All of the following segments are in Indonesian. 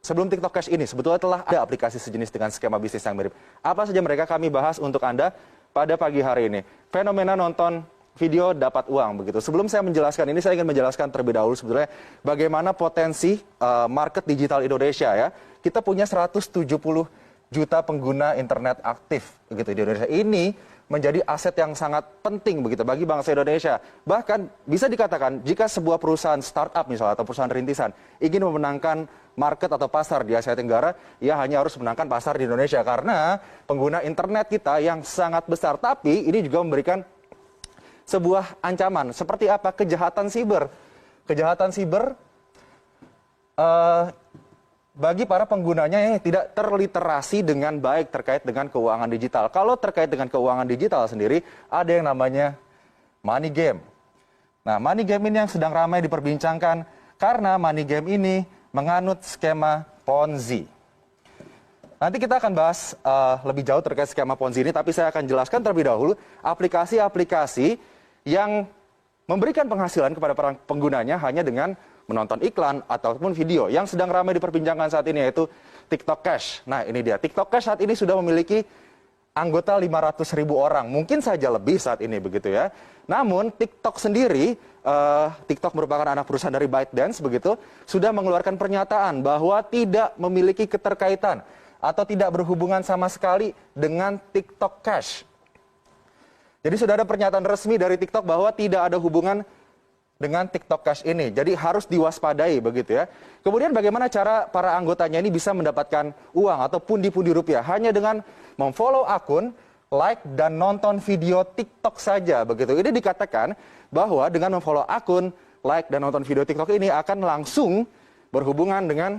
sebelum TikTok Cash ini sebetulnya telah ada aplikasi sejenis dengan skema bisnis yang mirip. Apa saja mereka kami bahas untuk Anda pada pagi hari ini. Fenomena nonton video dapat uang begitu. Sebelum saya menjelaskan ini, saya ingin menjelaskan terlebih dahulu sebetulnya bagaimana potensi market digital Indonesia ya. Kita punya 170 juta pengguna internet aktif begitu di Indonesia. Ini menjadi aset yang sangat penting begitu bagi bangsa Indonesia. Bahkan bisa dikatakan jika sebuah perusahaan startup misalnya atau perusahaan rintisan ingin memenangkan market atau pasar di Asia Tenggara, ia hanya harus menangkan pasar di Indonesia karena pengguna internet kita yang sangat besar. Tapi ini juga memberikan sebuah ancaman. Seperti apa? Kejahatan siber. Kejahatan siber bagi para penggunanya yang tidak terliterasi dengan baik terkait dengan keuangan digital. Kalau terkait dengan keuangan digital sendiri, ada yang namanya money game. Nah, money game ini yang sedang ramai diperbincangkan karena money game ini menganut skema Ponzi. Nanti kita akan bahas lebih jauh terkait skema Ponzi ini, tapi saya akan jelaskan terlebih dahulu aplikasi-aplikasi yang memberikan penghasilan kepada para penggunanya hanya dengan menonton iklan ataupun video yang sedang ramai diperbincangkan saat ini, yaitu TikTok Cash. Nah, ini dia. TikTok Cash saat ini sudah memiliki anggota 500.000 orang. Mungkin saja lebih saat ini begitu ya. Namun TikTok sendiri, TikTok merupakan anak perusahaan dari ByteDance begitu, sudah mengeluarkan pernyataan bahwa tidak memiliki keterkaitan atau tidak berhubungan sama sekali dengan TikTok Cash. Jadi sudah ada pernyataan resmi dari TikTok bahwa tidak ada hubungan dengan TikTok Cash ini. Jadi harus diwaspadai begitu ya. Kemudian bagaimana cara para anggotanya ini bisa mendapatkan uang atau pundi-pundi rupiah? Hanya dengan memfollow akun, like, dan nonton video TikTok saja begitu. Ini dikatakan bahwa dengan memfollow akun, like, dan nonton video TikTok ini akan langsung berhubungan dengan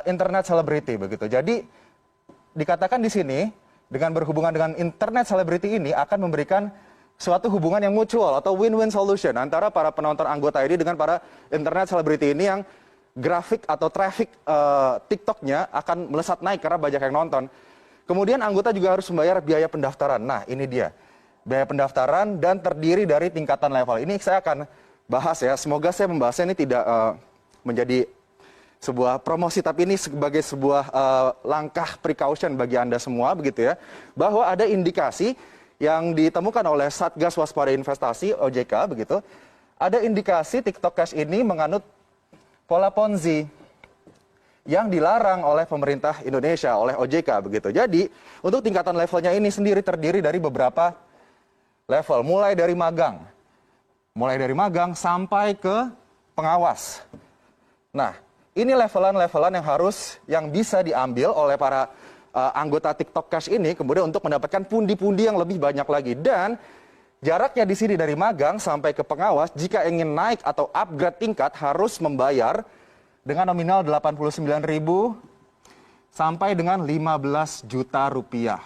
internet celebrity begitu. Jadi dikatakan di sini dengan berhubungan dengan internet celebrity ini akan memberikan suatu hubungan yang mutual atau win-win solution antara para penonton anggota ini dengan para internet celebrity ini yang grafik atau traffic TikToknya akan melesat naik karena banyak yang nonton. Kemudian anggota juga harus membayar biaya pendaftaran. Nah, ini dia. Biaya pendaftaran dan terdiri dari tingkatan level. Ini saya akan bahas ya. Semoga saya membahasnya ini tidak menjadi sebuah promosi, tapi ini sebagai sebuah langkah precaution bagi Anda semua begitu ya. Bahwa ada indikasi yang ditemukan oleh Satgas Waspada Investasi OJK begitu, ada indikasi TikTok Cash ini menganut pola Ponzi yang dilarang oleh pemerintah Indonesia, oleh OJK begitu. Jadi untuk tingkatan levelnya ini sendiri terdiri dari beberapa level, mulai dari magang sampai ke pengawas. Nah, ini levelan-levelan yang bisa diambil oleh para anggota TikTok Cash ini kemudian untuk mendapatkan pundi-pundi yang lebih banyak lagi. Dan jaraknya di sini dari magang sampai ke pengawas, jika ingin naik atau upgrade tingkat harus membayar dengan nominal 89.000 sampai dengan 15 juta rupiah.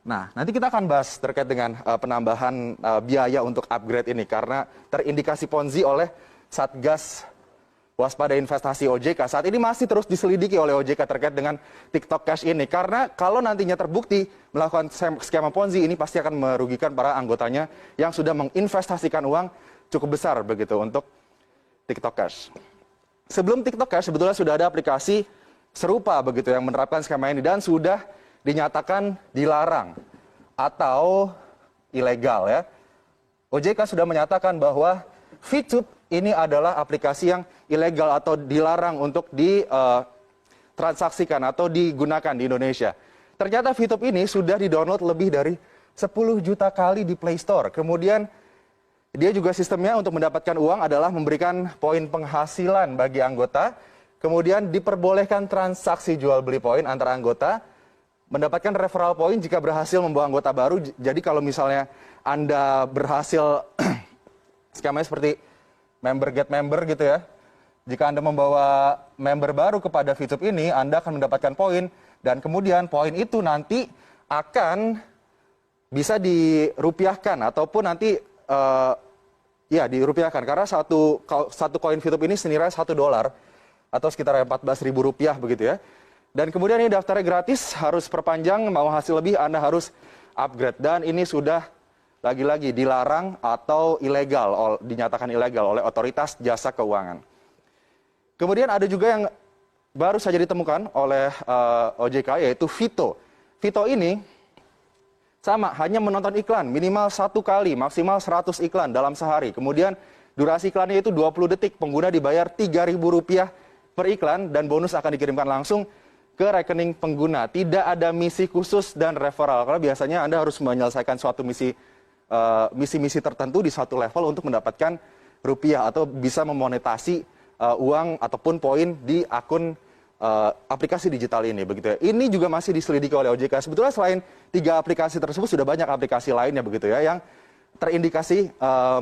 Nah, nanti kita akan bahas terkait dengan penambahan biaya untuk upgrade ini karena terindikasi Ponzi oleh Satgas Waspada Investasi OJK. Saat ini masih terus diselidiki oleh OJK terkait dengan TikTok Cash ini. Karena kalau nantinya terbukti melakukan skema Ponzi ini pasti akan merugikan para anggotanya yang sudah menginvestasikan uang cukup besar begitu untuk TikTok Cash. Sebelum TikTok Cash sebetulnya sudah ada aplikasi serupa begitu yang menerapkan skema ini dan sudah dinyatakan dilarang atau ilegal ya. OJK sudah menyatakan bahwa VTube ini adalah aplikasi yang ilegal atau dilarang untuk ditransaksikan atau digunakan di Indonesia. Ternyata VTube ini sudah di-download lebih dari 10 juta kali di Play Store. Kemudian dia juga sistemnya untuk mendapatkan uang adalah memberikan poin penghasilan bagi anggota. Kemudian diperbolehkan transaksi jual beli poin antara anggota. Mendapatkan referral poin jika berhasil membawa anggota baru. Jadi kalau misalnya Anda berhasil skemanya seperti member get member gitu ya. Jika Anda membawa member baru kepada VTube ini, Anda akan mendapatkan poin. Dan kemudian poin itu nanti akan bisa dirupiahkan ataupun nanti dirupiahkan. Karena satu koin VTube ini senilai $1 atau sekitar 14.000 rupiah begitu ya. Dan kemudian ini daftarnya gratis, harus perpanjang, mau hasil lebih Anda harus upgrade. Dan ini sudah lagi-lagi dilarang atau ilegal, dinyatakan ilegal oleh otoritas jasa keuangan. Kemudian ada juga yang baru saja ditemukan oleh OJK, yaitu Vito. Vito ini sama, hanya menonton iklan minimal 1 kali, maksimal 100 iklan dalam sehari. Kemudian durasi iklannya itu 20 detik, pengguna dibayar Rp3.000 per iklan dan bonus akan dikirimkan langsung ke rekening pengguna. Tidak ada misi khusus dan referral, karena biasanya Anda harus menyelesaikan suatu misi tertentu di suatu level untuk mendapatkan rupiah atau bisa memonetasi uang ataupun poin di akun aplikasi digital ini, begitu ya. Ini juga masih diselidiki oleh OJK. Sebetulnya selain 3 aplikasi tersebut sudah banyak aplikasi lainnya, begitu ya, yang terindikasi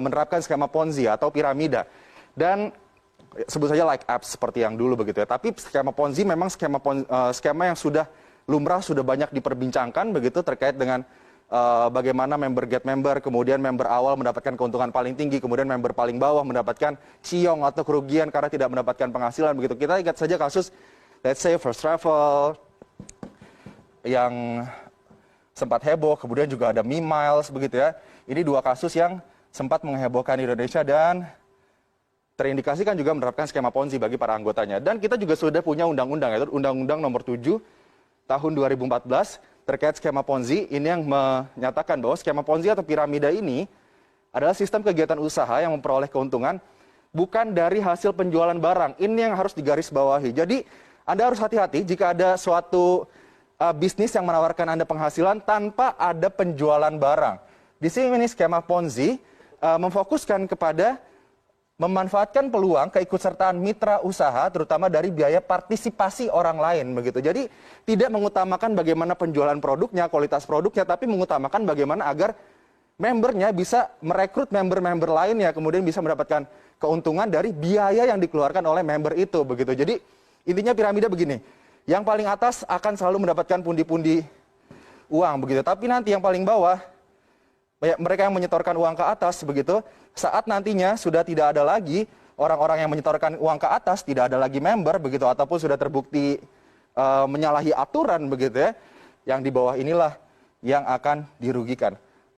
menerapkan skema Ponzi atau piramida. Dan sebut saja like apps seperti yang dulu, begitu ya. Tapi skema Ponzi memang skema yang sudah lumrah, sudah banyak diperbincangkan, begitu, terkait dengan bagaimana member get member, kemudian member awal mendapatkan keuntungan paling tinggi, kemudian member paling bawah mendapatkan ciong atau kerugian karena tidak mendapatkan penghasilan, begitu. Kita ingat saja kasus, let's say, First Travel yang sempat heboh, kemudian juga ada Miles, begitu ya. Ini 2 kasus yang sempat menghebohkan Indonesia dan terindikasikan juga menerapkan skema Ponzi bagi para anggotanya. Dan kita juga sudah punya undang-undang, yaitu Undang-Undang Nomor 7 Tahun 2014 terkait skema Ponzi. Ini yang menyatakan bahwa skema Ponzi atau piramida ini adalah sistem kegiatan usaha yang memperoleh keuntungan bukan dari hasil penjualan barang. Ini yang harus digarisbawahi. Jadi Anda harus hati-hati jika ada suatu bisnis yang menawarkan Anda penghasilan tanpa ada penjualan barang. Di sini skema Ponzi memfokuskan kepada memanfaatkan peluang keikutsertaan mitra usaha, terutama dari biaya partisipasi orang lain, begitu. Jadi tidak mengutamakan bagaimana penjualan produknya, kualitas produknya, tapi mengutamakan bagaimana agar membernya bisa merekrut member-member lainnya, kemudian bisa mendapatkan keuntungan dari biaya yang dikeluarkan oleh member itu, begitu. Jadi intinya piramida begini, yang paling atas akan selalu mendapatkan pundi-pundi uang, begitu. Tapi nanti yang paling bawah, mereka yang menyetorkan uang ke atas, begitu, saat nantinya sudah tidak ada lagi orang-orang yang menyetorkan uang ke atas, tidak ada lagi member, begitu, ataupun sudah terbukti menyalahi aturan, begitu ya, yang di bawah inilah yang akan dirugikan.